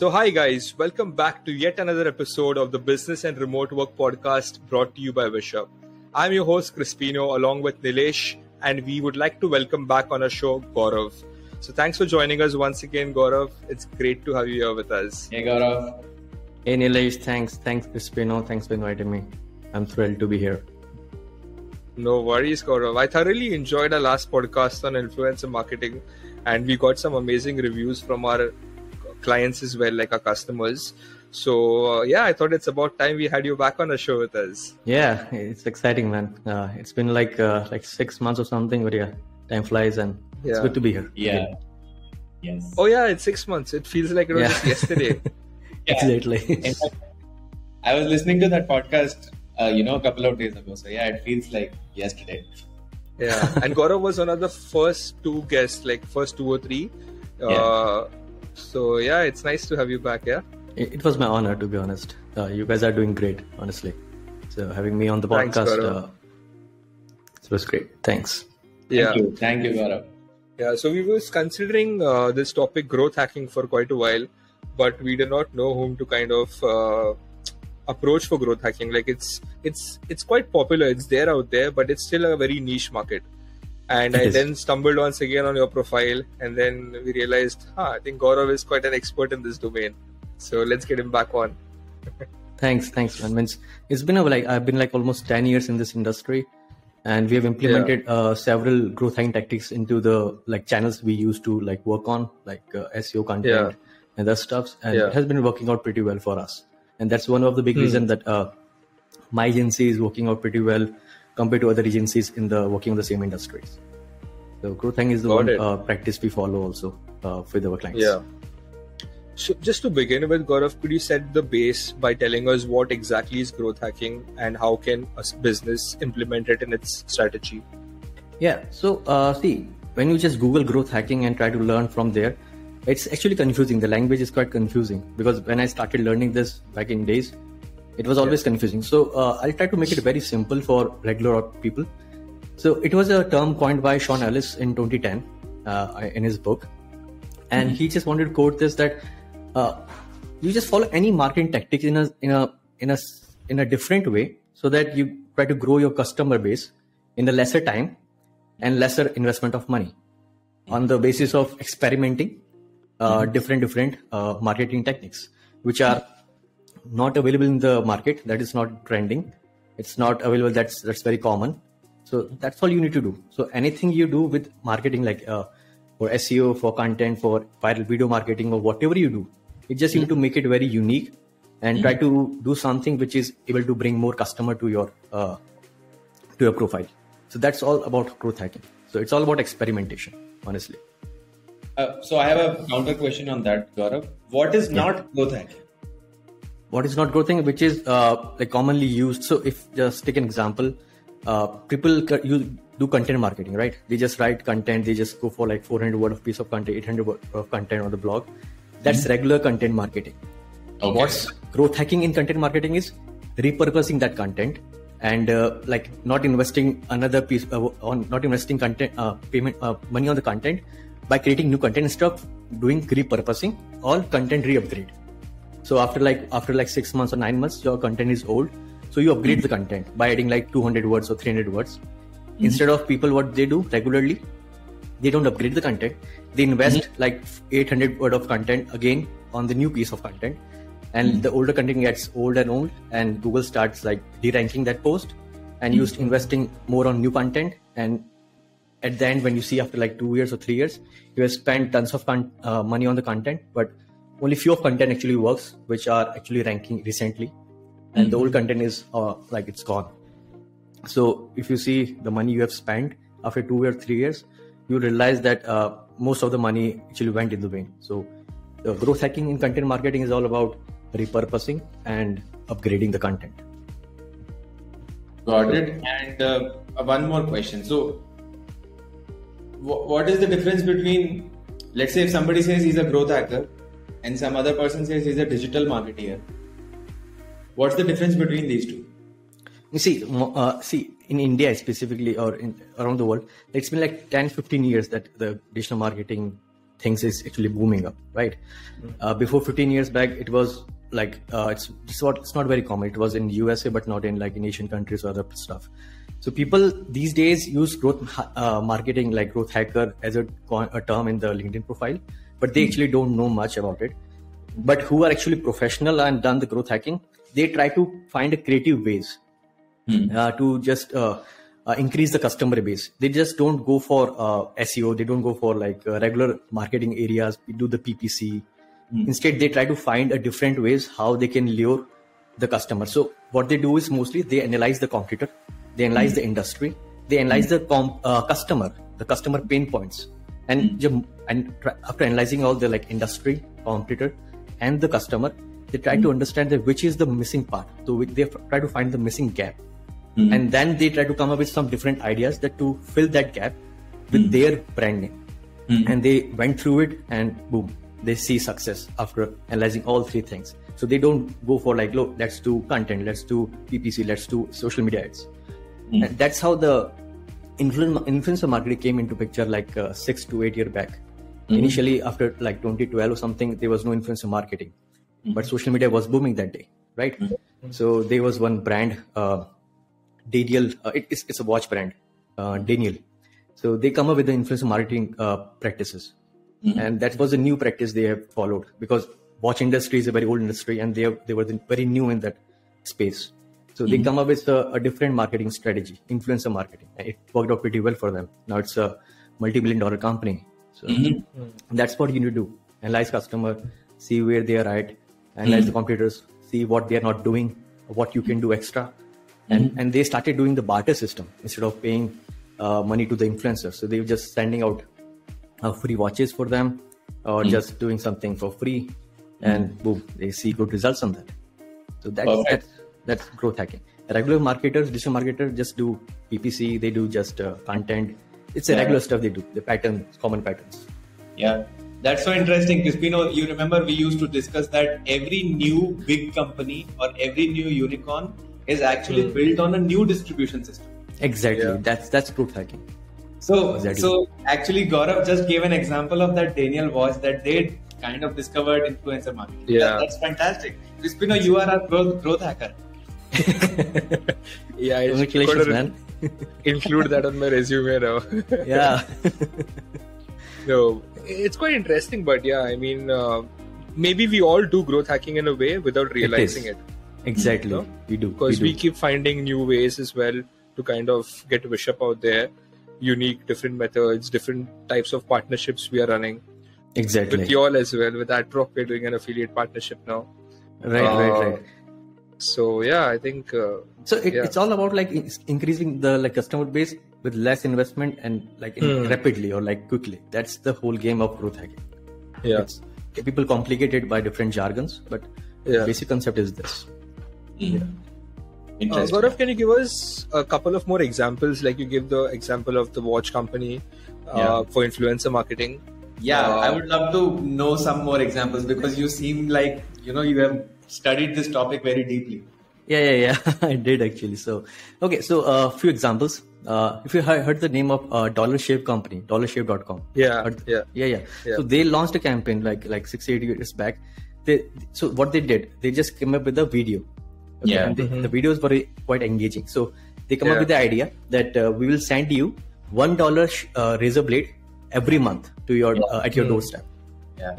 So hi guys, welcome back to yet another episode of the Business and Remote Work podcast brought to you by Wishup. I'm your host Crispino along with Nilesh, and we would like to welcome back on our show Gaurav. So thanks for joining us once again, Gaurav. It's great to have you here with us. Hey Gaurav. Hey Nilesh, thanks Crispino, thanks for inviting me. I'm thrilled to be here. No worries, Gaurav. I thoroughly enjoyed our last podcast on influencer marketing, and we got some amazing reviews from our clients as well, like our customers. So I thought it's about time we had you back on the show with us. Yeah, it's exciting, man. It's been like 6 months or something, but yeah, time flies and it's good to be here. Yeah. Yes. Oh yeah, it's 6 months. It feels like it was just yesterday. Exactly. In fact, I was listening to that podcast, a couple of days ago. So yeah, it feels like yesterday. Yeah, and Gaurav was one of the first two guests, like first two or three. So yeah, it's nice to have you back. Yeah. It was my honor, to be honest. You guys are doing great, honestly. So having me on the podcast, it was great. Thanks. Thank you, Gaurav. Yeah, so we was considering this topic, growth hacking, for quite a while, but we did not know whom to kind of approach for growth hacking. Like it's quite popular. It's there out there, but it's still a very niche market. And I then stumbled once again on your profile, and then we realized, I think Gaurav is quite an expert in this domain. So let's get him back on. Thanks, man. It's been I've been almost 10 years in this industry, and we have implemented several growth hacking tactics into the channels we used to work on, SEO content and that stuff, and it has been working out pretty well for us. And that's one of the big reasons that my agency is working out pretty well compared to other agencies working in the same industries. So growth hacking is the one practice we follow also with our clients. Yeah. So just to begin with, Gaurav, could you set the base by telling us what exactly is growth hacking and how can a business implement it in its strategy? Yeah. So see, when you just Google growth hacking and try to learn from there, it's actually confusing. The language is quite confusing because when I started learning this back in days, it was always confusing. So I'll try to make it very simple for regular people. So it was a term coined by Sean Ellis in 2010 in his book. And he just wanted to quote this, that you just follow any marketing tactic in a different way so that you try to grow your customer base in a lesser time and lesser investment of money on the basis of experimenting different marketing techniques, which are not available in the market. That is not trending. It's not available. That's very common. So that's all you need to do. So anything you do with marketing, for SEO, for content, for viral video marketing, or whatever you do, you just need to make it very unique and try to do something which is able to bring more customer to your profile. So that's all about growth hacking. So it's all about experimentation, honestly. So I have a counter question on that, Gaurav. What is not growth hacking? What is not growth hacking, which is commonly used. So if just take an example, people do content marketing, right? They just write content. They just go for 400 word of piece of content, 800 word of content on the blog. That's regular content marketing. Okay. What's growth hacking in content marketing is repurposing that content and not investing another piece not investing content payment money on the content by creating new content instead of doing repurposing or content re-upgrade. So after 6 months or 9 months, your content is old. So you upgrade the content by adding 200 words or 300 words. Instead of people, what they do regularly, they don't upgrade the content. They invest 800 word of content again on the new piece of content. And the older content gets old and old, and Google starts de-ranking that post and you investing more on new content. And at the end, when you see after 2 years or 3 years, you have spent tons of money on the content, but only few of content actually works, which are actually ranking recently. And the old content is it's gone. So if you see the money you have spent after 2 or 3 years, you realize that most of the money actually went in the vain. So the growth hacking in content marketing is all about repurposing and upgrading the content. Got it. And one more question. So what is the difference between, let's say if somebody says he's a growth hacker and some other person says he's a digital marketeer, what's the difference between these two? You see, in India specifically, or around the world, it's been 10-15 years that the digital marketing things is actually booming up, right? Before 15 years back, it was like it's not very common. It was in USA, but not in like in Asian countries or other stuff. So people these days use growth marketing, like growth hacker, as a term in the LinkedIn profile, but they actually don't know much about it. But who are actually professional and done the growth hacking, they try to find creative ways to just increase the customer base. They just don't go for SEO. They don't go for like regular marketing areas. We do the PPC. Instead, they try to find a different ways how they can lure the customer. So what they do is mostly they analyze the competitor, they analyze the industry, they analyze the customer pain points, and after analyzing all the like industry, competitor, and the customer, they try to understand that which is the missing part. So they try to find the missing gap, and then they try to come up with some different ideas that to fill that gap with their brand name. And they went through it, and boom, they see success after analyzing all three things. So they don't go for like, look, let's do content, let's do PPC, let's do social media ads. And that's how the influencer marketing came into picture like 6 to 8 years back. Initially, after like 2012 or something, there was no influencer marketing, but social media was booming that day, right? So there was one brand, Daniel, it's a watch brand, Daniel. So they come up with the influencer marketing practices. And that was a new practice they have followed, because watch industry is a very old industry, and they were very new in that space. So they come up with a different marketing strategy, influencer marketing. It worked out pretty well for them. Now it's a multi-billion-dollar company. So that's what you need to do. Analyze customer, see where they are at, analyze the competitors, see what they are not doing, what you can do extra. And they started doing the barter system instead of paying money to the influencers. So they were just sending out free watches for them, or just doing something for free, and boom, they see good results on that. So that's growth hacking. Regular marketers, digital marketers, just do PPC. They do just content. It's a regular stuff they do. The common patterns. Yeah, that's so interesting. Crispino, you remember we used to discuss that every new big company or every new unicorn is actually built on a new distribution system. Exactly. Yeah. That's growth hacking. So actually, Gaurav just gave an example of that Daniel watch that they kind of discovered influencer marketing. Yeah, that's fantastic. Crispino, you are a growth hacker. Yeah, I should man. Include that on my resume now. Yeah. No, it's quite interesting, but yeah, I mean, maybe we all do growth hacking in a way without realizing it. Exactly, you know? We do. Because we keep finding new ways as well to kind of get Wishup out there. Unique, different methods, different types of partnerships we are running. Exactly. With y'all as well. With AdProc, we're doing an affiliate partnership now. Right. So yeah, I think. It's all about like increasing the like customer base with less investment and like rapidly or like quickly. That's the whole game of growth hacking. Yeah. People complicate it by different jargons, but the basic concept is this. Yeah. Gaurav, can you give us a couple of more examples? Like you give the example of the watch company for influencer marketing. Yeah, I would love to know some more examples, because you seem like, you have studied this topic very deeply. Yeah. I did actually. So, okay. So a few examples. If you heard the name of Dollar Shave company, dollarshave.com. Yeah. So they launched a campaign like 6-8 years back. So what they did, they just came up with a video. Okay, and the videos were quite engaging. So they come up with the idea that we will send you $1 razor blade every month to your at your doorstep.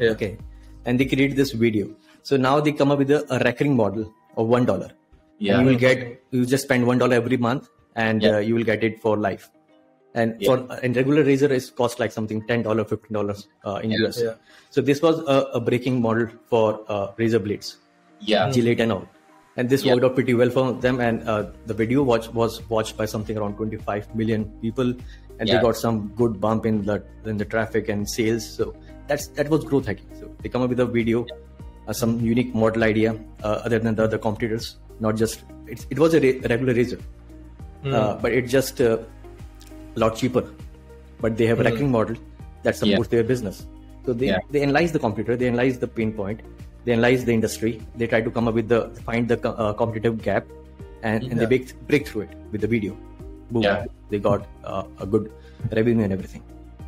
Okay, and they create this video. So now they come up with a recurring model of $1. And you just spend $1 every month, and you will get it for life. And and regular razor is cost like something $10, $15 in US. So this was a breaking model for razor blades, Gillette and all. And this worked out pretty well for them, and the video was watched by something around 25 million people, and they got some good bump in the traffic and sales. So that was growth hacking. So they come up with a video, some unique model idea other than the other competitors. Not just it was a regular razor, but it's just a lot cheaper. But they have a recurring model that supports their business. So they analyze the competitor, they analyze the pain point. They analyze the industry. They try to come up with find the competitive gap, and they break through it with the video. Boom! They got a good revenue and everything.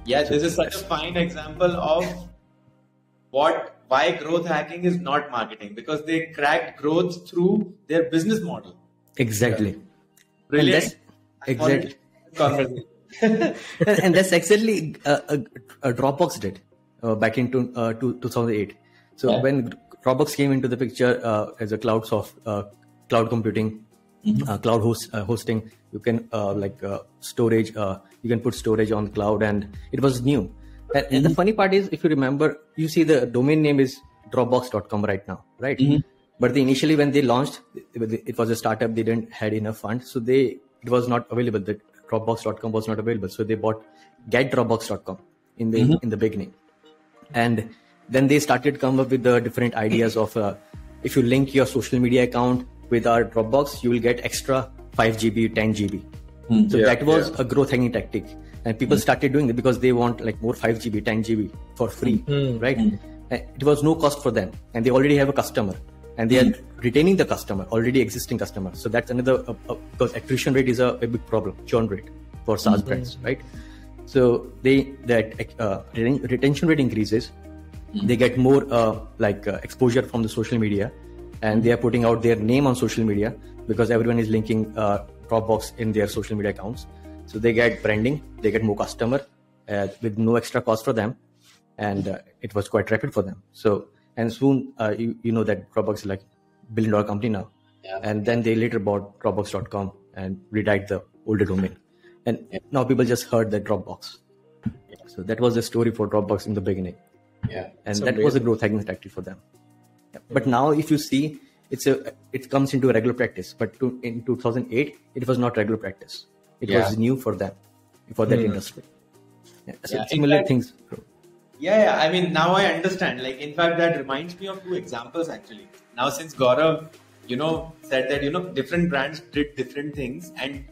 Yeah, this is such a fine example of why growth hacking is not marketing, because they cracked growth through their business model. Exactly. Brilliant. Exactly. And that's exactly a Dropbox did back in 2008. So when Dropbox came into the picture as a cloud computing, cloud hosting, you can storage. You can put storage on cloud, and it was new. And the funny part is, if you remember, you see the domain name is Dropbox.com right now, right? But initially when they launched, it was a startup. They didn't had enough funds, so it was not available. The Dropbox.com was not available, so they bought GetDropbox.com in the beginning, and then they started come up with the different ideas of if you link your social media account with our Dropbox, you will get extra 5 GB, 10 GB. So that was a growth hacking tactic, and people started doing it because they want like more 5 GB, 10 GB for free, right? It was no cost for them, and they already have a customer, and they are retaining the customer, already existing customer. So that's another because attrition rate is a big problem, churn rate for SaaS brands, right? So retention rate increases. They get more exposure from the social media, and they are putting out their name on social media because everyone is linking Dropbox in their social media accounts. So they get branding, they get more customer with no extra cost for them, and it was quite rapid for them. So and soon you know that Dropbox is like $1 billion company now, and then they later bought Dropbox.com and redirected the older domain, and now people just heard that Dropbox. So that was the story for Dropbox in the beginning. And that was a growth hacking tactic for them. But now if you see, it comes into a regular practice. But in 2008, it was not regular practice. It was new for them, for that industry. Similar things. I mean, now I understand. Like, in fact, that reminds me of 2 examples actually. Now, since Gaurav, said that, different brands did different things, and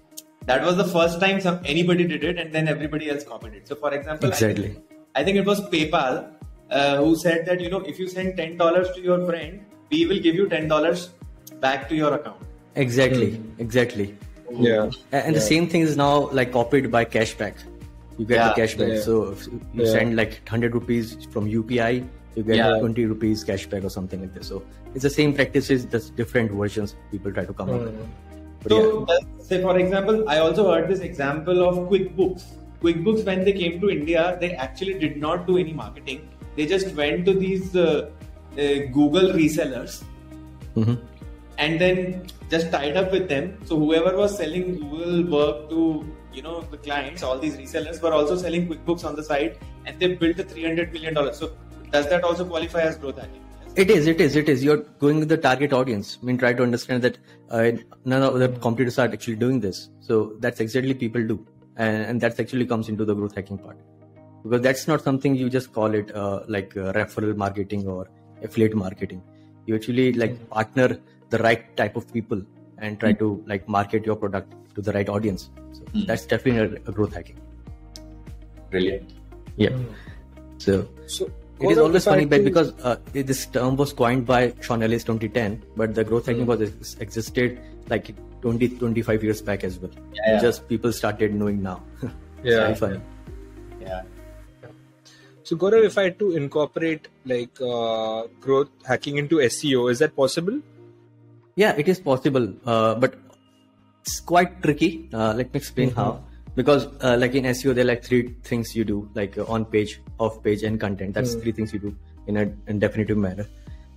that was the first time anybody did it, and then everybody else copied it. So, for example, exactly. I think it was PayPal who said that, if you send $10 to your friend, we will give you $10 back to your account. Exactly. Yeah. And the same thing is now like copied by cashback. You get the cashback. So if you send like 100 rupees from UPI, you get 20 rupees cashback or something like this. So it's the same practices, just different versions people try to come up with. So say for example, I also heard this example of QuickBooks. QuickBooks, when they came to India, they actually did not do any marketing. They just went to these Google resellers and then just tied up with them. So whoever was selling Google work to the clients, all these resellers were also selling QuickBooks on the side, and they built a $300 million. So does that also qualify as growth hacking? It is. You're going with the target audience. I mean, try to understand that none of the competitors are actually doing this. So that's exactly people do. And that actually comes into the growth hacking part. Because that's not something you just call it referral marketing or affiliate marketing. You actually partner the right type of people and try to market your product to the right audience. So that's definitely a growth hacking. Brilliant. Yeah. So it is always funny, because this term was coined by Sean Ellis 2010, but the growth hacking was existed 20-25 years back as well. Just people started knowing now. It's very funny. So Gaurav, if I had to incorporate growth hacking into SEO, is that possible? Yeah, it is possible, but it's quite tricky. Let me explain how. Because in SEO, there are 3 things you do, on page, off page, and content. That's 3 things you do in a definitive manner.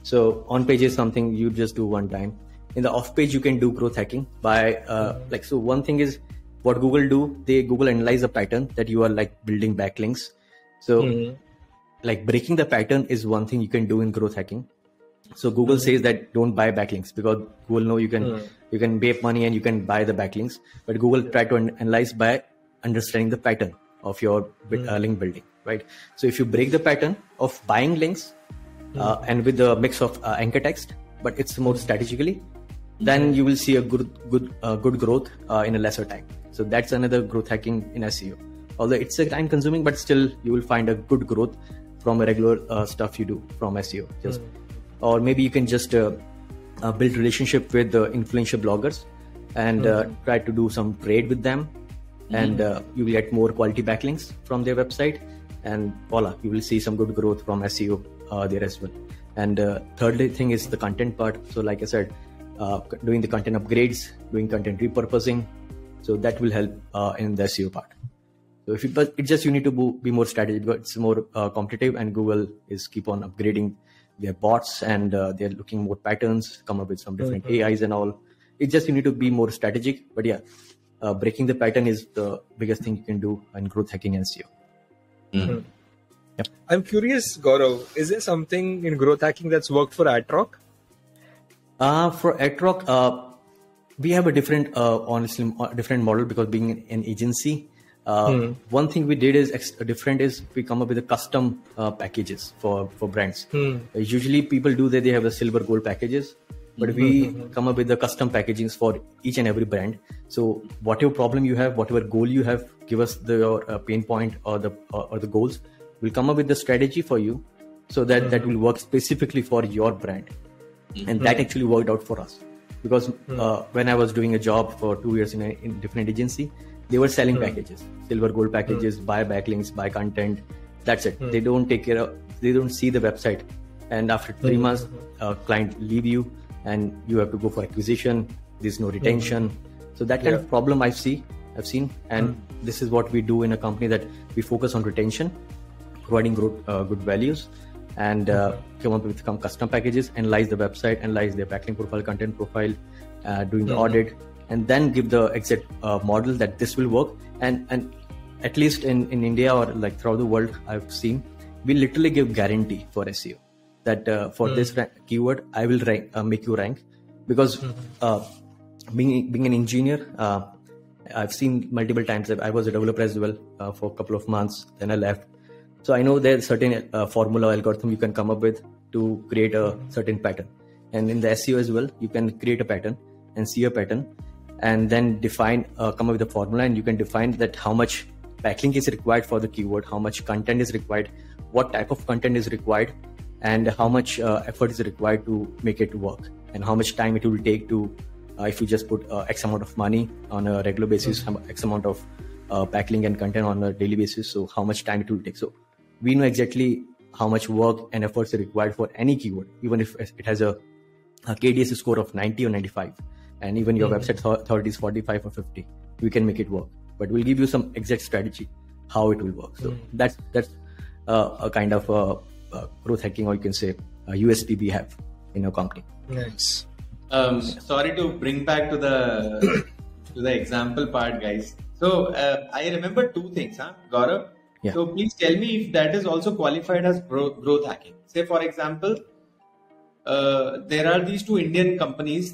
So on page is something you just do one time. In the off page, you can do growth hacking by so one thing is what Google do. Google analyze a pattern that you are building backlinks. So breaking the pattern is one thing you can do in growth hacking. So Google says that don't buy backlinks, because Google know you can pay money and you can buy the backlinks. But Google try to analyze by understanding the pattern of your link building, right? So if you break the pattern of buying links and with the mix of anchor text, but it's more strategically, then you will see a good growth in a lesser time. So that's another growth hacking in SEO. Although it's a time consuming, but still you will find a good growth from a regular stuff you do from SEO. Or maybe you can just build relationship with influential bloggers and try to do some trade with them. and you will get more quality backlinks from their website, and voila, you will see some good growth from SEO there as well. And third thing is the content part. So like I said, doing the content upgrades, doing content repurposing, so that will help in the SEO part. So but it's just you need to be more strategic, because it's more competitive, and Google is keep on upgrading their bots, and they're looking more patterns, come up with some different AIs and all. It's just you need to be more strategic. But yeah, breaking the pattern is the biggest thing you can do in growth hacking and SEO. Mm-hmm. Yep. I'm curious, Gaurav, is there something in growth hacking that's worked for AdRock? For AdRock, we have a different, honestly, different model, because being an agency, one thing we did is different is we come up with a custom packages for brands. Usually people do that, they have the silver gold packages, but we come up with the custom packagings for each and every brand. So whatever problem you have, whatever goal you have, give us your pain point or the goals. We'll come up with the strategy for you, so that that will work specifically for your brand. And that actually worked out for us, because when I was doing a job for 2 years in a different agency, they were selling packages, silver gold packages, buy backlinks, buy content. That's it. They don't take care of, they don't see the website. And after 3 months, client leave you, and you have to go for acquisition. There's no retention. So that kind of problem I've seen. And this is what we do in a company, that we focus on retention, providing good values, and come up with some custom packages, analyze the website, analyze their backlink profile, content profile, doing the audit, and then give the exact model that this will work. And at least in India, or like throughout the world, I've seen, we literally give guarantee for SEO that for this keyword, I will make you rank. Because being an engineer, I've seen multiple times that I was a developer as well for a couple of months, then I left. So I know there's certain formula algorithm you can come up with to create a certain pattern. And in the SEO as well, you can create a pattern and see a pattern, and then define, come up with a formula, and you can define that how much backlink is required for the keyword, how much content is required, what type of content is required, and how much effort is required to make it work, and how much time it will take to, if you just put X amount of money on a regular basis, X amount of backlink and content on a daily basis, so how much time it will take. So we know exactly how much work and efforts are required for any keyword, even if it has a KDS score of 90 or 95, and even your website authority is 45 or 50, we can make it work. But we'll give you some exact strategy how it will work. So that's a kind of growth hacking, or you can say a USP we have in our company. Nice. Sorry to bring back to the example part, guys. So I remember two things, Gaurav. Yeah. So please tell me if that is also qualified as growth hacking. Say for example, there are these two Indian companies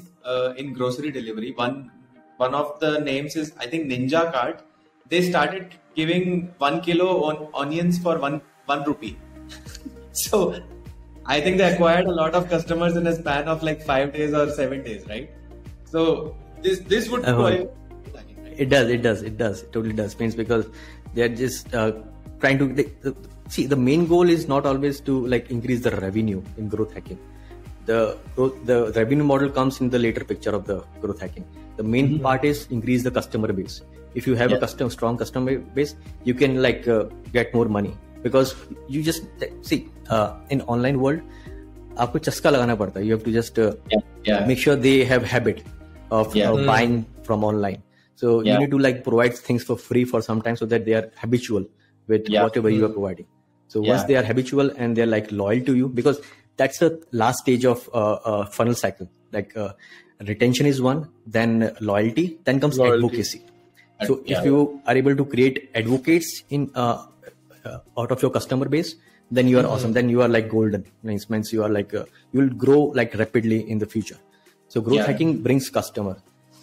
in grocery delivery. One of the names is, I think, Ninja Cart. They started giving 1 kilo on onions for one rupee. So I think they acquired a lot of customers in a span of like 5 days or 7 days, right? So this would qualify. It does. It totally does. Means because they're just trying to see, the main goal is not always to like increase the revenue in growth hacking. The revenue model comes in the later picture of the growth hacking. The main part is increase the customer base. If you have a strong customer base, you can like get more money, because you just see in online world, आपको चस्का लगाना पड़ता है. You have to just make sure they have habit of buying from online. So you need to like provide things for free for some time, so that they are habitual with whatever you are providing. So once they are habitual and they're like loyal to you, because that's the last stage of funnel cycle. Like retention is one, then loyalty, then comes advocacy. So if you are able to create advocates in out of your customer base, then you are awesome. Then you are like golden. Means you are like you will grow like rapidly in the future. So growth hacking brings customer,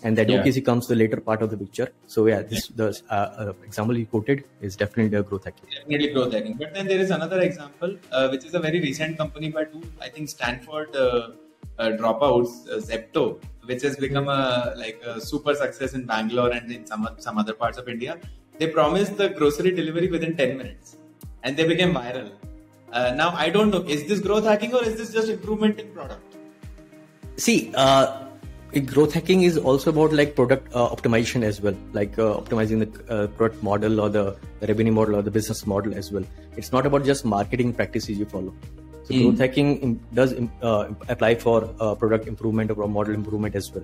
and the advocacy comes the later part of the picture. So the example you quoted is definitely a growth hacking. Definitely growth hacking. But then there is another example, which is a very recent company by two, I think, Stanford dropouts, Zepto, which has become a super success in Bangalore and in some other parts of India. They promised the grocery delivery within 10 minutes, and they became viral. Now I don't know, is this growth hacking or is this just improvement in product? See, growth hacking is also about like product optimization as well, like optimizing the product model or the revenue model or the business model as well. It's not about just marketing practices you follow. So growth hacking does apply for product improvement or model improvement as well.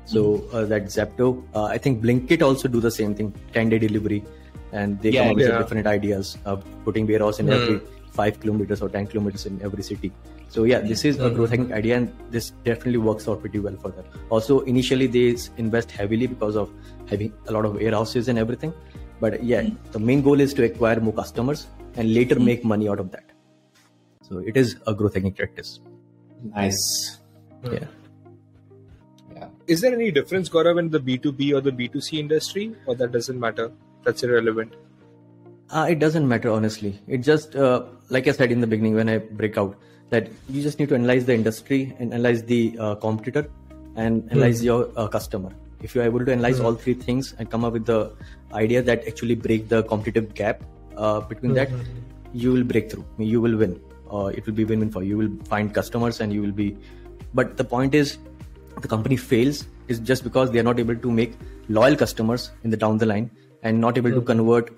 So that Zepto, I think Blinkit also do the same thing, 10-day delivery, and they come up with different ideas of putting warehouse in every 5 kilometers or 10 kilometers in every city. So yeah, this is a growth hacking idea, and this definitely works out pretty well for them. Also, initially they invest heavily because of having a lot of warehouses and everything. But yeah, the main goal is to acquire more customers and later make money out of that. So it is a growth hacking practice. Nice. Yeah. Is there any difference, Gaurav, in the B2B or the B2C industry, or that doesn't matter? That's irrelevant. It doesn't matter, honestly. It just, like I said in the beginning when I break out, that you just need to analyze the industry and analyze the competitor and analyze your customer. If you're able to analyze all three things and come up with the idea that actually break the competitive gap between that, you will break through. You will win. It will be win-win for you. You will find customers and you will be... But the point is, the company fails is just because they are not able to make loyal customers in the down the line and not able to convert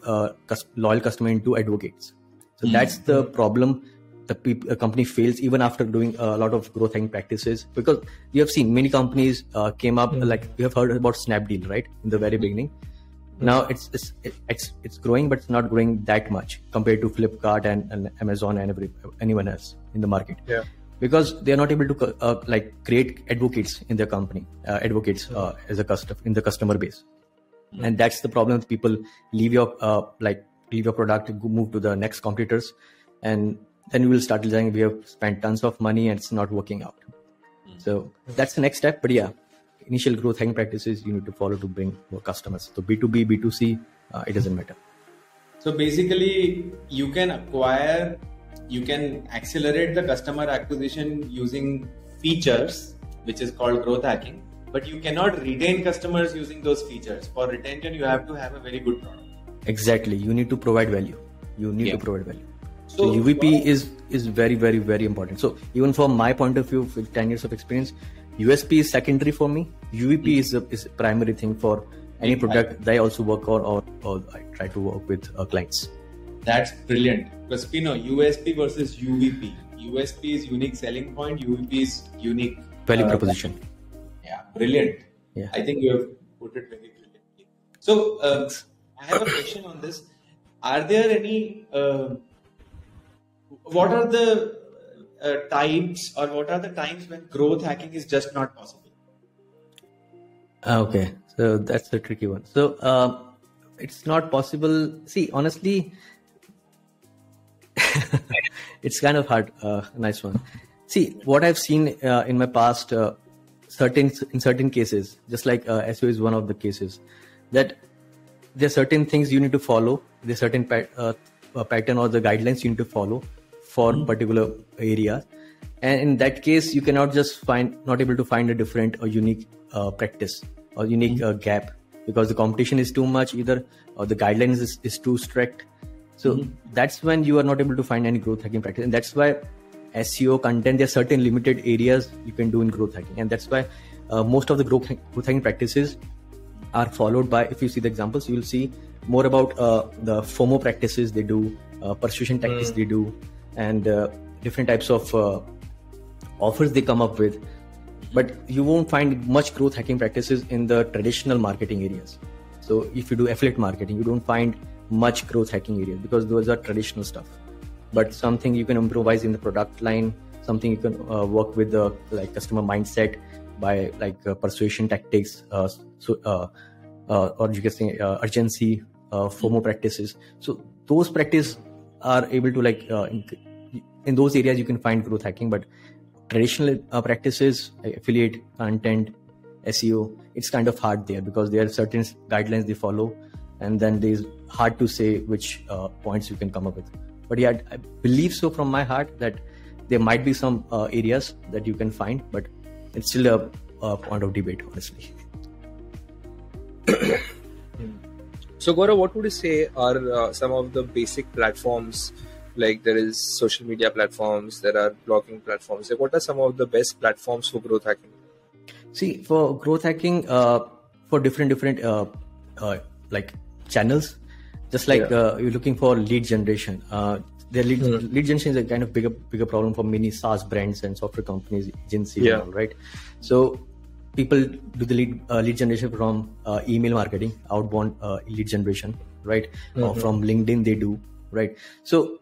loyal customer into advocates. So that's the problem. The company fails even after doing a lot of growth hacking practices, because you have seen many companies came up, like you have heard about Snapdeal, right? In the very beginning. Now it's growing, but it's not growing that much compared to Flipkart and Amazon and anyone else in the market. Yeah. Because they are not able to create advocates in their company, as a in the customer base, and that's the problem. People leave your product, move to the next competitors, and then you will start saying we have spent tons of money and it's not working out. So that's the next step. But yeah, initial growth hacking practices you need to follow to bring more customers. So B2B, B2C, it doesn't matter. So basically, you can accelerate the customer acquisition using features, which is called growth hacking, but you cannot retain customers using those features. For retention, you have to have a very good product. Exactly. You need to provide value. To provide value. So UVP is very, very, very important. So even from my point of view, with 10 years of experience, USP is secondary for me. UVP is a primary thing for any product that I also work on or I try to work with clients. That's brilliant. Because USP versus UVP. USP is unique selling point. UVP is unique value proposition. Yeah, brilliant. Yeah. I think you have put it very brilliantly. So I have a question on this. Are there any... what are the types or what are the times when growth hacking is just not possible? Okay, so that's a tricky one. So it's not possible. See, honestly, it's kind of hard. Nice one. See, what I've seen in my past, in certain cases, just like SEO is one of the cases, that there are certain things you need to follow. There's certain pattern or the guidelines you need to follow for particular areas, and in that case, you cannot just not able to find a different or unique practice or unique gap, because the competition is too much either, or the guidelines is too strict. So that's when you are not able to find any growth hacking practice, and that's why SEO content, there are certain limited areas you can do in growth hacking, and that's why most of the growth hacking practices are followed by, if you see the examples, you will see more about the FOMO practices they do, persuasion tactics they do, and different types of offers they come up with. But you won't find much growth hacking practices in the traditional marketing areas. So if you do affiliate marketing, you don't find much growth hacking areas because those are traditional stuff. But something you can improvise in the product line, something you can work with the customer mindset by persuasion tactics, or you can say urgency, FOMO practices. So those practices are able to in those areas you can find growth hacking. But traditional practices, affiliate, content, SEO, it's kind of hard there because there are certain guidelines they follow, and then there's hard to say which points you can come up with. But yeah, I believe so from my heart that there might be some areas that you can find, but it's still a point of debate, honestly. So Gaurav, what would you say are some of the basic platforms? Like there is social media platforms, there are blogging platforms. What are some of the best platforms for growth hacking? See, for growth hacking, for different like channels, just like you're looking for lead generation. The lead generation is a kind of bigger problem for many SaaS brands and software companies, agencies, and all, right? So people do the lead generation from email marketing, outbound lead generation, right? Or from LinkedIn they do, right? So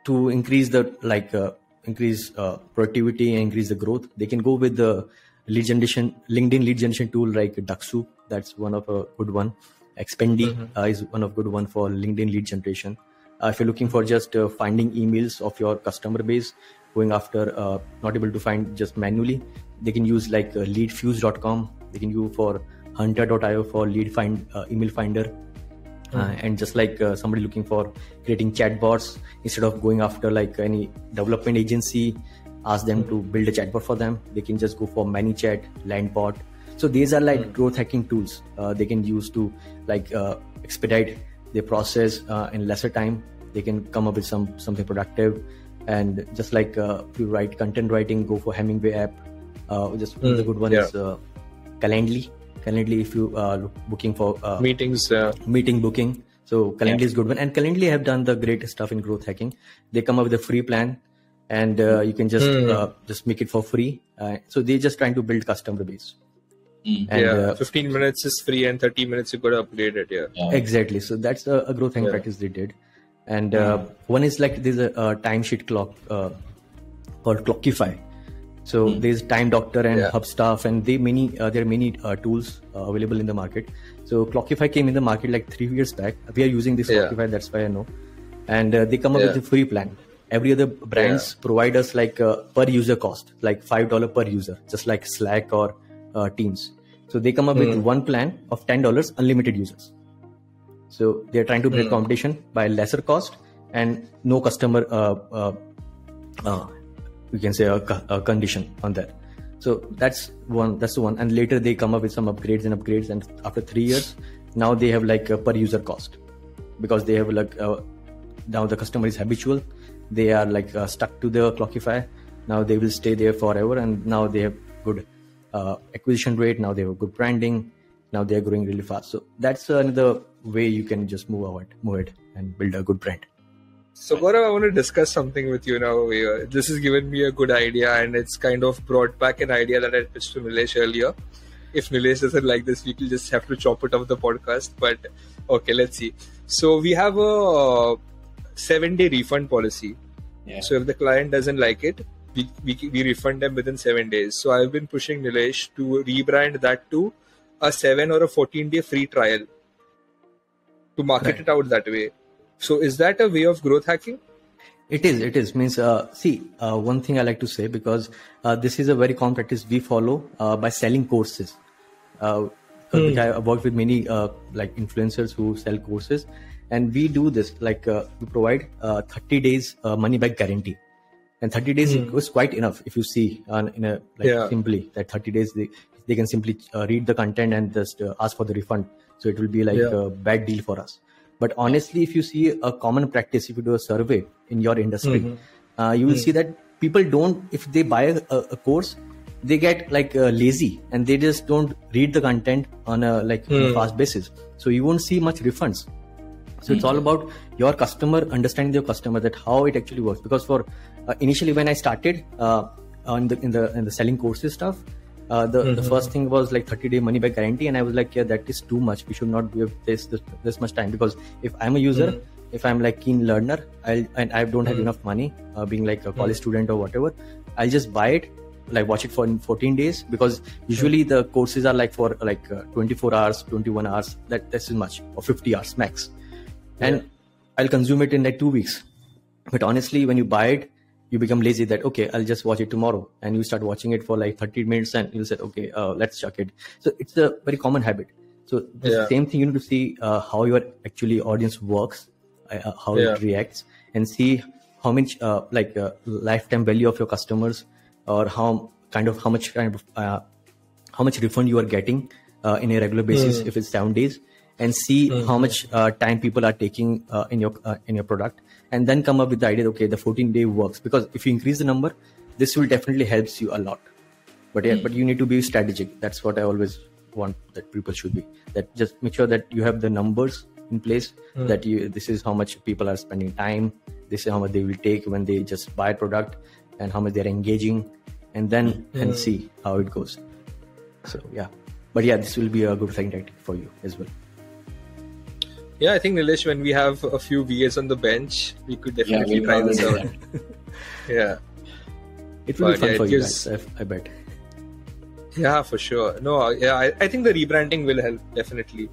to increase the increase productivity and increase the growth, they can go with the LinkedIn lead generation tool like Duxu. That's one of a good one. Expendi is one of good one for LinkedIn lead generation. If you're looking for just finding emails of your customer base, going after not able to find just manually, they can use like leadfuse.com. They can use for hunter.io for email finder. And just like somebody looking for creating chatbots, instead of going after like any development agency, ask them to build a chatbot for them, they can just go for ManyChat, LandBot. So these are like growth hacking tools they can use to like expedite their process in lesser time. They can come up with something productive. And just like if you write content writing, go for Hemingway app. Just the good one is Calendly. Calendly, if you are looking for meetings, meeting booking. So Calendly is good one. And Calendly have done the great stuff in growth hacking. They come up with a free plan, and you can just make it for free. So they're just trying to build customer base. And 15 minutes is free and 30 minutes you got to upgrade it. Exactly. So that's a growth hacking practice they did. And one is like there's a timesheet clock called Clockify. So there's Time Doctor and HubStaff, and there are many tools available in the market. So Clockify came in the market like 3 years back. We are using this Clockify, that's why I know. And they come up with a free plan. Every other brands provide us like per user cost, like $5 per user, just like Slack or Teams. So they come up with one plan of $10, unlimited users. So they're trying to break competition by lesser cost and no customer, you can say a condition on that. So that's the one. And later they come up with some upgrades. And after 3 years, now they have like a per user cost, because they have like, now the customer is habitual. They are like stuck to the Clockify. Now they will stay there forever. And now they have good acquisition rate. Now they have good branding. Now they are growing really fast. So that's another way you can just move it and build a good brand. So Gaurav, I want to discuss something with you now. This has given me a good idea, and it's kind of brought back an idea that I pitched to Nilesh earlier. If Nilesh doesn't like this, we will just have to chop it off the podcast. But okay, let's see. So we have a 7-day refund policy. So if the client doesn't like it, we refund them within 7 days. So I've been pushing Nilesh to rebrand that to a 7 or a 14-day free trial to market it out that way. So is that a way of growth hacking? It is. Means, one thing I like to say, because this is a very common practice we follow by selling courses. I work with many like influencers who sell courses, and we do this. Like we provide 30 days money back guarantee, and 30 days was quite enough if you see simply that 30 days they can simply read the content and just ask for the refund. So it will be like a bad deal for us. But honestly, if you see a common practice, if you do a survey in your industry, you will see that people don't, if they buy a course, they get like lazy and they just don't read the content on a fast basis. So you won't see much refunds. So it's all about your customer, understanding your customer, that how it actually works. Because for initially when I started in the selling courses stuff, the first thing was like 30-day money back guarantee, and I was like, yeah, that is too much. We should not give this much time, because if I'm a user, if I'm like keen learner, and I don't have enough money, being like a college student or whatever, I'll just buy it, like watch it for 14 days, because usually the courses are like for like 24 hours, 21 hours. That's much, or 50 hours max, and I'll consume it in like 2 weeks. But honestly, when you buy it, you become lazy that, okay, I'll just watch it tomorrow. And you start watching it for like 30 minutes and you'll say, okay, let's chuck it. So it's a very common habit. So the same thing, you need to see how your actually audience works, how it reacts, and see how much lifetime value of your customers, or how much refund you are getting in a regular basis if it's 7 days, and see how much time people are taking in your product. And then come up with the idea, okay, the 14-day works, because if you increase the number, this will definitely helps you a lot. But you need to be strategic. That's what I always want that people should be. That just make sure that you have the numbers in place, that this is how much people are spending time, this is how much they will take when they just buy a product, and how much they're engaging, and then and see how it goes. So but this will be a good thing tactic for you as well. Yeah, I think, Nilesh, when we have a few VAs on the bench, we could definitely try this out. Yeah. It will be fun for you guys, I bet. Yeah, for sure. No, yeah, I think the rebranding will help, definitely,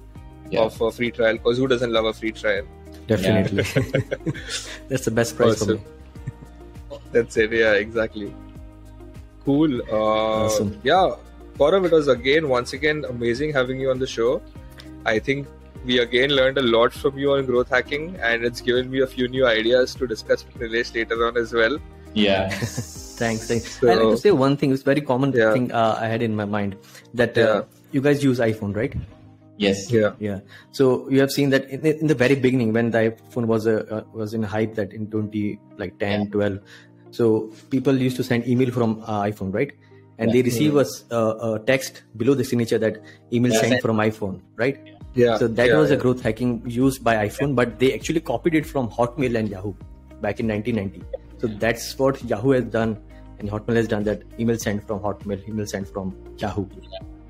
of a free trial, because who doesn't love a free trial? Definitely. That's the best price for me. That's it. Yeah, exactly. Cool. Awesome. Yeah, Gaurav, it was once again amazing having you on the show. I think we again learned a lot from you on growth hacking, and it's given me a few new ideas to discuss with Nilesh later on as well. Yeah. Thanks. So, I'd like to say one thing. It's a very common thing I had in my mind, that you guys use iPhone, right? Yes. Yeah. So you have seen that in the very beginning, when the iPhone was in hype, that in 2010, 12. So people used to send email from iPhone, right? And they receive a text below the signature that email sent from iPhone, right? Yeah. So that was a growth hacking used by iPhone, but they actually copied it from Hotmail and Yahoo back in 1990. So that's what Yahoo has done, and Hotmail has done, that email sent from Hotmail, email sent from Yahoo.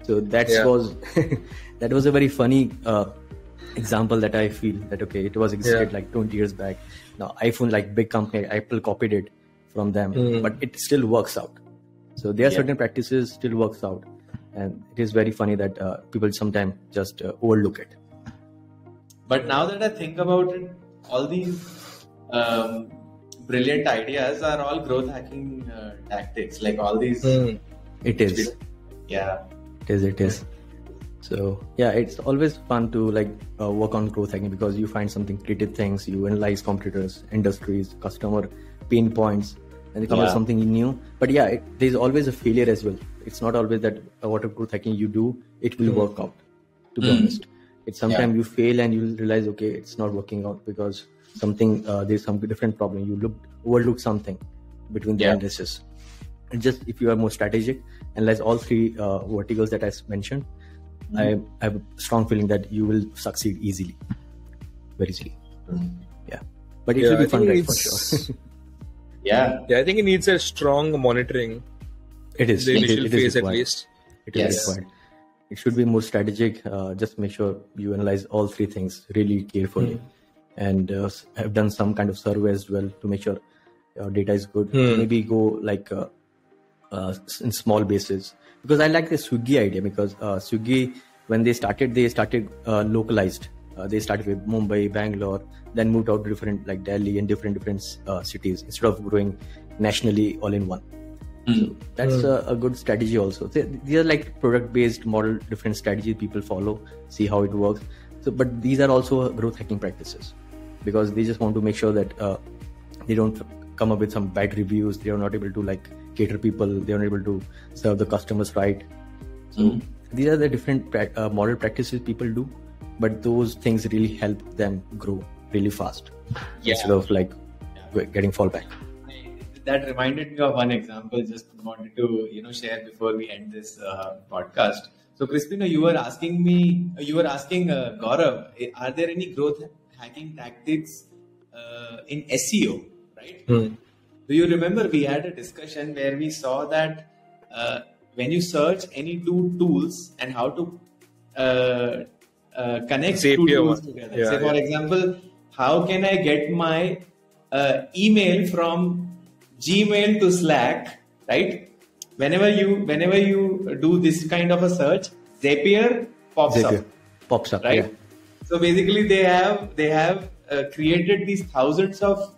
So that was a very funny example that I feel that, okay, it was existed like 20 years back. Now iPhone, like big company, Apple copied it from them, but it still works out. So there are certain practices still works out. And it is very funny that people sometimes just overlook it. But now that I think about it, all these brilliant ideas are all growth hacking tactics. Like all these. It is. Yeah. It is. So it's always fun to work on growth hacking, because you find something creative things, you analyze competitors, industries, customer pain points, and they come up with something new. But there's always a failure as well. It's not always that whatever growth hacking you do, it will work out, to be honest. It's sometimes you fail and you realize, okay, it's not working out because there's some different problem. You overlook something between the analysis. And just if you are more strategic, analyze all three verticals that I mentioned, I have a strong feeling that you will succeed very easily. Yeah. But it will be fun, right, for sure. Yeah, I think it needs a strong monitoring. It is. The initial phase, at least. It is required. It should be more strategic. Just make sure you analyze all three things really carefully, and have done some kind of survey as well to make sure your data is good. Maybe go in small bases, because I like the Swiggy idea, because Swiggy, when they started localized. They started with Mumbai, Bangalore, then moved out to different like Delhi and different cities, instead of growing nationally all in one. So that's a good strategy also. These are like product-based model, different strategies people follow, see how it works. So, but these are also growth hacking practices, because they just want to make sure that they don't come up with some bad reviews. They are not able to cater people. They are not able to serve the customers right. So these are the different model practices people do, but those things really help them grow really fast instead of getting fallback. That reminded me of one example. Just wanted to share before we end this podcast. So Crispino, you were asking Gaurav, are there any growth hacking tactics in SEO, right? Do you remember we had a discussion where we saw that when you search any two tools and how to connect two tools together. Say, for example, how can I get my email from Gmail to Slack, right? Whenever you do this kind of a search, Zapier pops up, right? Yeah. So basically, they have created these thousands of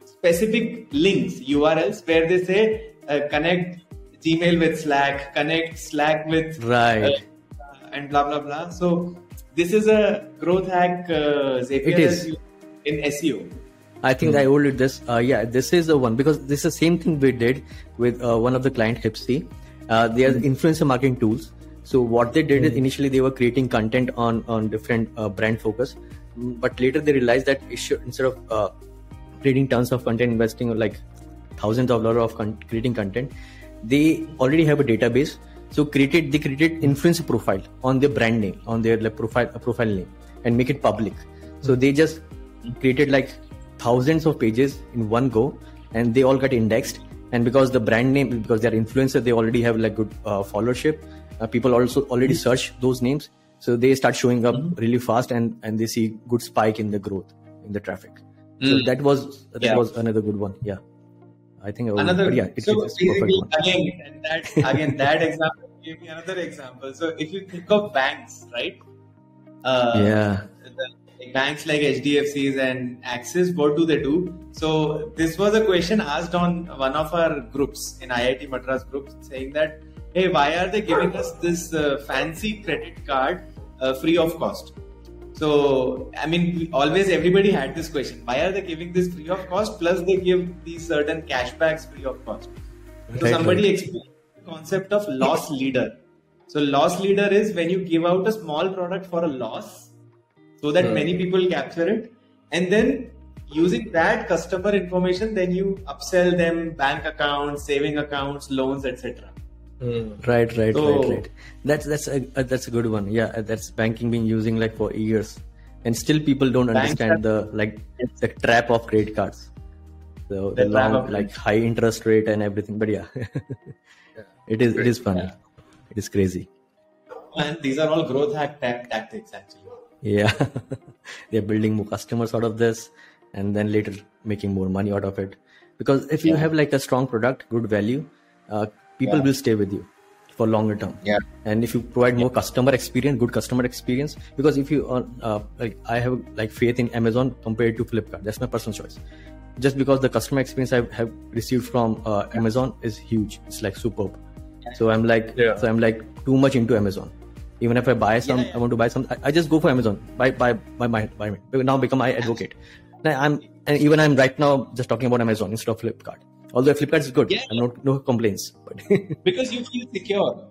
specific links, URLs, where they say connect Gmail with Slack, connect Slack with and blah blah blah. So this is a growth hack, Zapier, it is in SEO. I think I told you this. This is the one, because this is the same thing we did with one of the client Hipsy. They are influencer marketing tools. So what they did is initially they were creating content on different brand focus, but later they realized that instead of creating tons of content, investing like thousands of dollars of creating content, they already have a database. So they created influencer profile on their brand name, on their like profile name, and make it public. So they just created like thousands of pages in one go, and they all got indexed. And because the brand name, because they're influencer, they already have like good followership. People also already search those names, so they start showing up really fast, and they see good spike in the growth in the traffic. So that was another good one. Yeah, I think another. It's basically that example gave me another example. So if you think of banks, right? Banks like HDFCs and Axis, what do? So this was a question asked on one of our groups in IIT Madras group, saying that, hey, why are they giving us this fancy credit card free of cost? So, I mean, everybody had this question. Why are they giving this free of cost? Plus they give these certain cashbacks free of cost. So somebody explained the concept of loss leader. So loss leader is when you give out a small product for a loss so that many people capture it. And then using that customer information, then you upsell them bank accounts, saving accounts, loans, etc. Right. That's a good one. Yeah, that's banking been using like for years, and still people don't understand the trap of credit cards. So the long like high interest rate and everything. But yeah, it is funny. Yeah. It is crazy. And these are all growth hack tactics actually. Yeah, they're building more customers out of this, and then later making more money out of it. Because if you have like a strong product, good value, people will stay with you for longer term. Yeah. And if you provide more customer experience, good customer experience, because if you I have like faith in Amazon compared to Flipkart. That's my personal choice. Just because the customer experience I have received from Amazon is huge. It's like superb. So I'm like too much into Amazon. Even if I buy I want to buy some, I just go for Amazon. Buy me. Now become my advocate. I'm right now just talking about Amazon instead of Flipkart. Although Flipkart is good, I'm no complaints. But because you feel secure.